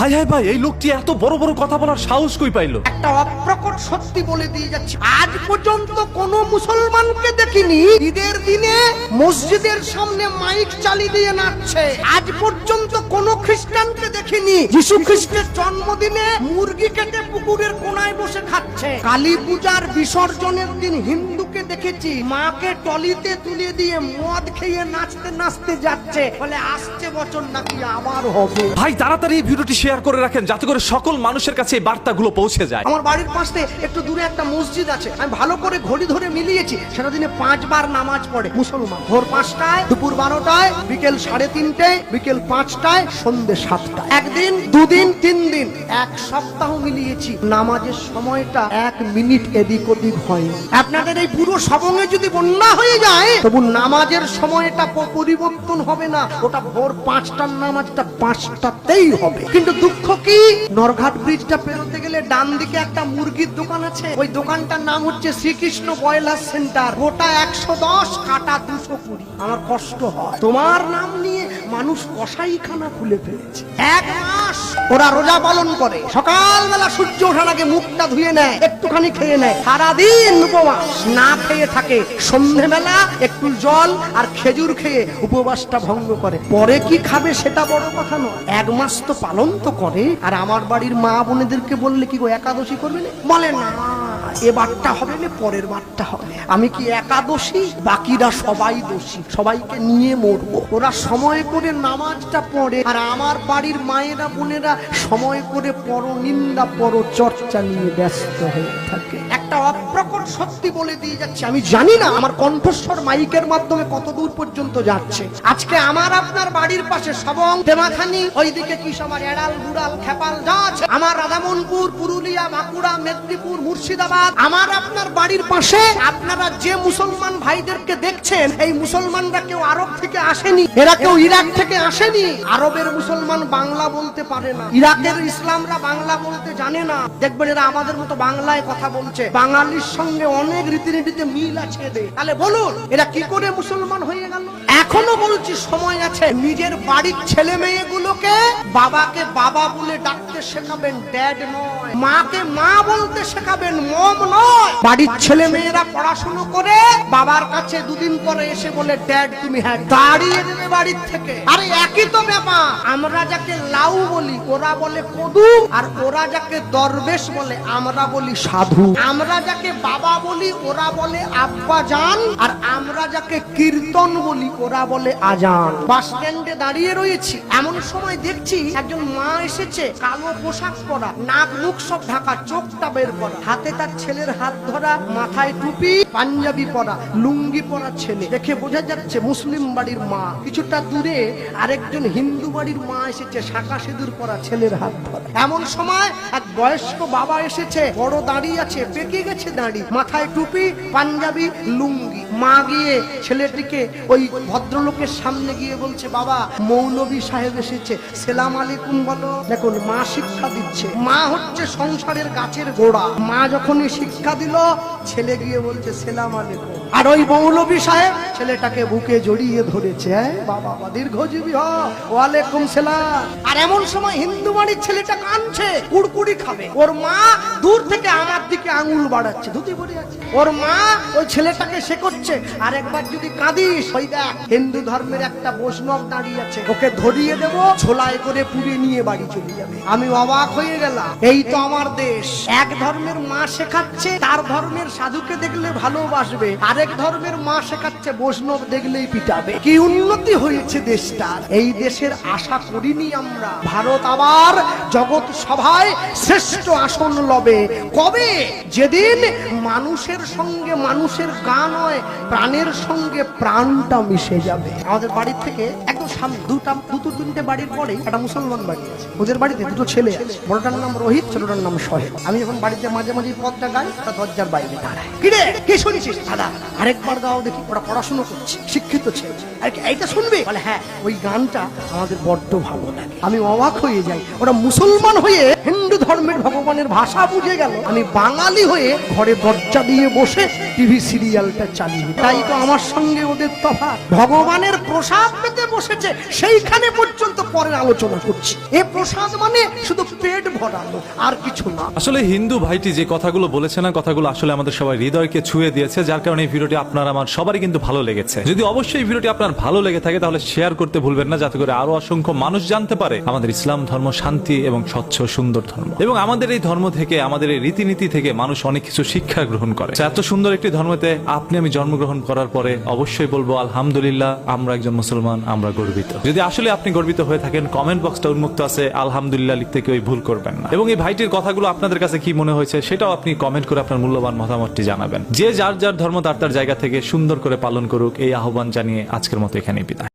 High high ভাই, এই লোকটি এত বড় বড় কথা বলার সাহস কই পাইলো? একটা অপ্রকট সত্যি বলে দিয়ে যাচ্ছে, আজ পর্যন্ত কোন মুসলমানকে দেখিনি ঈদের দিনে মসজিদের সামনে মাইক চালিয়ে দিয়ে নাচছে। আজ পর্যন্ত কোন খ্রিস্টানকে দেখিনি যিশু খ্রিস্টের জন্মদিনে মুরগি কেটে পুকুরের কোনায় বসে খাচ্ছে। কালী পূজার বিসর্জনের দিন হিন্দুকে দেখেছি মাকে টলিতে তুলে দিয়ে মদ খেয়ে নাচতে নাচতে যাচ্ছে, বলে আসছে বছর নাকি আবার হবে। ভাই তাড়াতাড়ি এই ভিডিওটি শেয়ার করে রাখেন যাতে করে সকল মানুষের কাছে এই বার্তাগুলো পৌঁছে যায়। আমার বাড়ির পাশে একটু দূরে একটা মসজিদ আছে, আমি ভালো করে ঘড়ি ধরে মিলিয়েছি, সেটা দিনে 5 বার নামাজ পড়ে মুসলমান। ভোর 5টায়, দুপুর 12টায়, বিকেল 3:30টায়, বিকেল 5টায়, সন্ধ্যে 7টায়। একদিন, দুদিন, 3 দিন, 1 সপ্তাহ মিলিয়েছি, নামাজের সময়টা 1 মিনিট এদিক ওদিক হয়। আপনাদের এই পুরো সবঙ্গে যদি বন্যা হয়ে যায় তবু নামাজের সময়টা পরিবর্তন হবে না, ওটা ভোর 5টার নামাজটা 5টাতেই হবে। কিন্তু দুঃখ কি, নরঘাট ব্রিজটা পেরোতে গেলে ডান দিকে একটা মুরগির দোকান আছে, ওই দোকানটার নাম হচ্ছে শ্রীকৃষ্ণ ব্রয়লার সেন্টার। গোটা 110, কাটা 220। আমার কষ্ট হয়, তোমার নাম নিয়ে মানুষ কসাইখানা খুলে ফেলেছে। 1 মাস ওরা রোজা পালন করে, সকালবেলা সূর্য ওঠার আগে মুখটা ধুয়ে নেয়, একটুখানি খেয়ে নেয়, সারাদিন উপবাস না খেয়ে থাকে, সন্ধ্যেবেলা একটু জল আর খেজুর খেয়ে উপবাসটা ভঙ্গ করে। পরে কি খাবে সেটা বড় কথা নয়, 1 মাস তো পালন তো করে। আর আমার বাড়ির মা বোনেদেরকে বললে কি গো একাদশী করবে না, বলে না এবারটা হবে না পরের বারটা হবে। আমি কি একাদশী, বাকিরা সবাই দোষী, সবাইকে নিয়ে মরবো। ওরা সময় করে নামাজটা পড়ে, আর আমার বাড়ির মায়েরা বোনেরা সময় করে পরনিন্দা পরচর্চা নিয়ে ব্যস্ত হয়ে থাকে। একটা অপ্রকট সত্যি বলে দিয়ে যাচ্ছে, আমি জানি না আমার কণ্ঠস্বর মাইকের মাধ্যমে কত দূর পর্যন্ত যাচ্ছে। আজকে আমার আপনার বাড়ির পাশে সবং, তেমাখানি, ওইদিকে কি সবার এড়াল, গুড়াল, খেপাল যা আছে, আমার রাধামনপুর, পুরুলিয়া, বাঁকুড়া, মেদিনীপুর, মুর্শিদাবাদ, আমার আপনার বাড়ির পাশে আপনারা যে মুসলমান ভাইদেরকে দেখছেন, এই মুসলমানরা কেউ আরব থেকে আসেনি, এরা কেউ ইরাক থেকে আসেনি। আরবের মুসলমান বাংলা বলতে পারে না, ইরাকের ইসলামরা বাংলা বলতে জানে না। দেখবেন এরা আমাদের মতো বাংলায় কথা বলছে, বাঙালির সঙ্গে অনেক রীতিনীতিতে মিল আছে এদের। তাহলে বলুন এরা কি করে মুসলমান হয়ে গেল? এখনো বলছি সময় আছে, নিজের বাড়ির ছেলে মেয়েগুলোকে বাবাকে বাবা বলে ডাকতে শেখাবেন, ড্যাড নয়। মাকে মা বলতে শেখাবেন, মম নয়। বাড়ির ছেলে মেয়েরা পড়াশুনো করে বাবার কাছে 2 দিন পরে এসে বলে ড্যাড তুমি হ্যাঁ, দাঁড়িয়ে দেবে বাড়ির থেকে। আরে একই তো ব্যাপার, আমরা যাকে লাউ বলি ওরা বলে কদু, আর ওরা যাকে দরবেশ বলে আমরা বলি সাধু। আমরা যাকে বাবা বলি ওরা বলে আব্বা জান, আর আমরা যাকে কীর্তন বলি ওরা বলে আজান। বাস স্ট্যান্ডে দাঁড়িয়ে রয়েছি, এমন সময় দেখছি একজন মা এসেছে, কালো পোশাক পরা, নাক মুখ সব ঢাকা, চোখটা বের করা, হাতে তার ছেলের হাত ধরা, মাথায় টুপি, পাঞ্জাবি পরা, লুঙ্গি পরা ছেলে। দেখে বোঝা যাচ্ছে মুসলিম বাড়ির মা। কিছুটা দূরে আরেকজন হিন্দু বাড়ির মা এসেছে, শাঁখা সিঁদুর পরা, ছেলের হাত ধরা। এমন সময় এক বয়স্ক বাবা এসেছে, বড় দাঁড়িয়ে আছে, পেকে গেছে দাঁড়ি, মাথায় টুপি, পাঞ্জাবি, লুঙ্গি। মা গিয়ে ছেলেটিকে ওই ভদ্রলোকের সামনে গিয়ে বলছে, বাবা মৌলবী সাহেব এসেছে, সেলাম আলাইকুম বলো। দেখুন মা শিক্ষা দিচ্ছে, মা হচ্ছে সংসারের গাছের গোড়া। মা যখনই শিক্ষা দিল, ছেলে গিয়ে বলছে সেলাম আলাইকুম। আর ওই মৌলবী সাহেব ছেলেটাকে বুকে জড়িয়ে ধরেছে, বাবা দীর্ঘজীবী হ, ওয়ালাইকুম সালাম। আর এমন সময় হিন্দু বাড়ির ছেলেটা কাঁদছে, কুড়কুড়ি খাবে, ওর মা দূর থেকে আমার দিকে আঙুল বাড়াচ্ছে, ধুতি পরে আছে। ওর মা ওই ছেলেটাকে শেখাচ্ছে, আর একবার যদি কাঁদিস, ওই দেখ হিন্দু ধর্মের একটা বৈষ্ণব দাঁড়িয়ে আছে, ওকে ধরিয়ে দেবো, ঝোলায় করে পুড়ে নিয়ে বাড়ি চলে যাবে। আমি অবাক হয়ে গেলাম, এই তো আমার দেশ। এক ধর্মের মা শেখাচ্ছে তার ধর্মের সাধুকে দেখলে ভালোবাসবে, আরেক ধর্মের মা শেখাচ্ছে বৈষ্ণব দেখলেই পিটাবে। কি উন্নতি হয়েছে দেশটার। এই দেশের আশা করিনি আমরা। ভারত আবার জগৎ সভায় শ্রেষ্ঠ আসন লবে কবে? যেদিন মানুষের সঙ্গে মানুষের গান হয়, প্রাণের সঙ্গে প্রাণটা মিশে যাবে। আমাদের বাড়ির থেকে একদম সামনে দুটো 3টে বাড়ির পরে একটা মুসলমান বাড়ি আছে, ওদের বাড়িতে 2 ছেলে আছে, বড়টার নাম রোহিত, ছোটটার নাম সোহেল। আমি যখন বাড়িতে মাঝে মাঝে পথটা গাই, তা দরজার বাইরে দাঁড়ায়, কিরে কি শুনেছিস? দাদা আরেকবার গাও দেখি। ওরা পড়াশোনা করছে, শিক্ষিত ছেলে। আর কি এইটা শুনবে? বলে হ্যাঁ, ওই গানটা আমাদের বড্ড ভালো লাগে। আমি অবাক হয়ে যাই, ওরা মুসলমান হয়ে হিন্দু ধর্মের ভগবানের ভাষা বুঝে গেল, আমি বাঙালি হয়ে ঘরে দরজা দিয়ে বসে টিভি সিরিয়ালটা চালিয়ে। তাই তো আমার সঙ্গে ওদের তফাৎ। ভগবানের প্রসাদ পেতে বসেছে, সেইখানে পর্যন্ত পরের আলোচনা করছি। এ প্রসাদ মানে শুধু পেট ভরানো, আর কিছু না। আসলে হিন্দু ভাইটি যে কথাগুলো বলেছে না, কথাগুলো আসলে আমাদের সবাই হৃদয়কে ছুঁয়ে দিয়েছে, যার কারণে এই ভিডিওটি আপনার আমার সবারই কিন্তু ভালো লেগেছে। যদি অবশ্যই এই ভিডিওটি আপনার ভালো লেগে থাকে তাহলে শেয়ার করতে ভুলবেন না, যাতে করে আরো অসংখ্য মানুষ জানতে পারে আমাদের ইসলাম ধর্ম শান্তি এবং স্বচ্ছ সুন্দর ধর্ম। এবং আমাদের এই ধর্ম থেকে, আমাদের এই রীতিনীতি থেকে মানুষ অনেক কিছু শিক্ষা গ্রহণ করে। এত সুন্দর একটি ধর্মতে আপনি আমি জন্মগ্রহণ করার পরে অবশ্যই বলবো আলহামদুলিল্লাহ, আমরা একজন মুসলমান, আমরা গর্বিত। যদি আসলে আপনি গর্বিত হয়ে থাকেন, কমেন্ট বক্সটা উন্মুক্ত আছে, আলহামদুলিল্লাহ লিখতে কেউ ভুল করবেন না। এবং এই ভাইটির কথাগুলো আপনাদের কাছে কি মনে হয়েছে সেটাও আপনি কমেন্ট করে আপনার মূল্যবান মতামতটি জানাবেন। যে যার যার ধর্ম তার তার জায়গা থেকে সুন্দর করে পালন করুক, এই আহ্বান জানিয়ে আজকের মতো এখানেই বিদায়।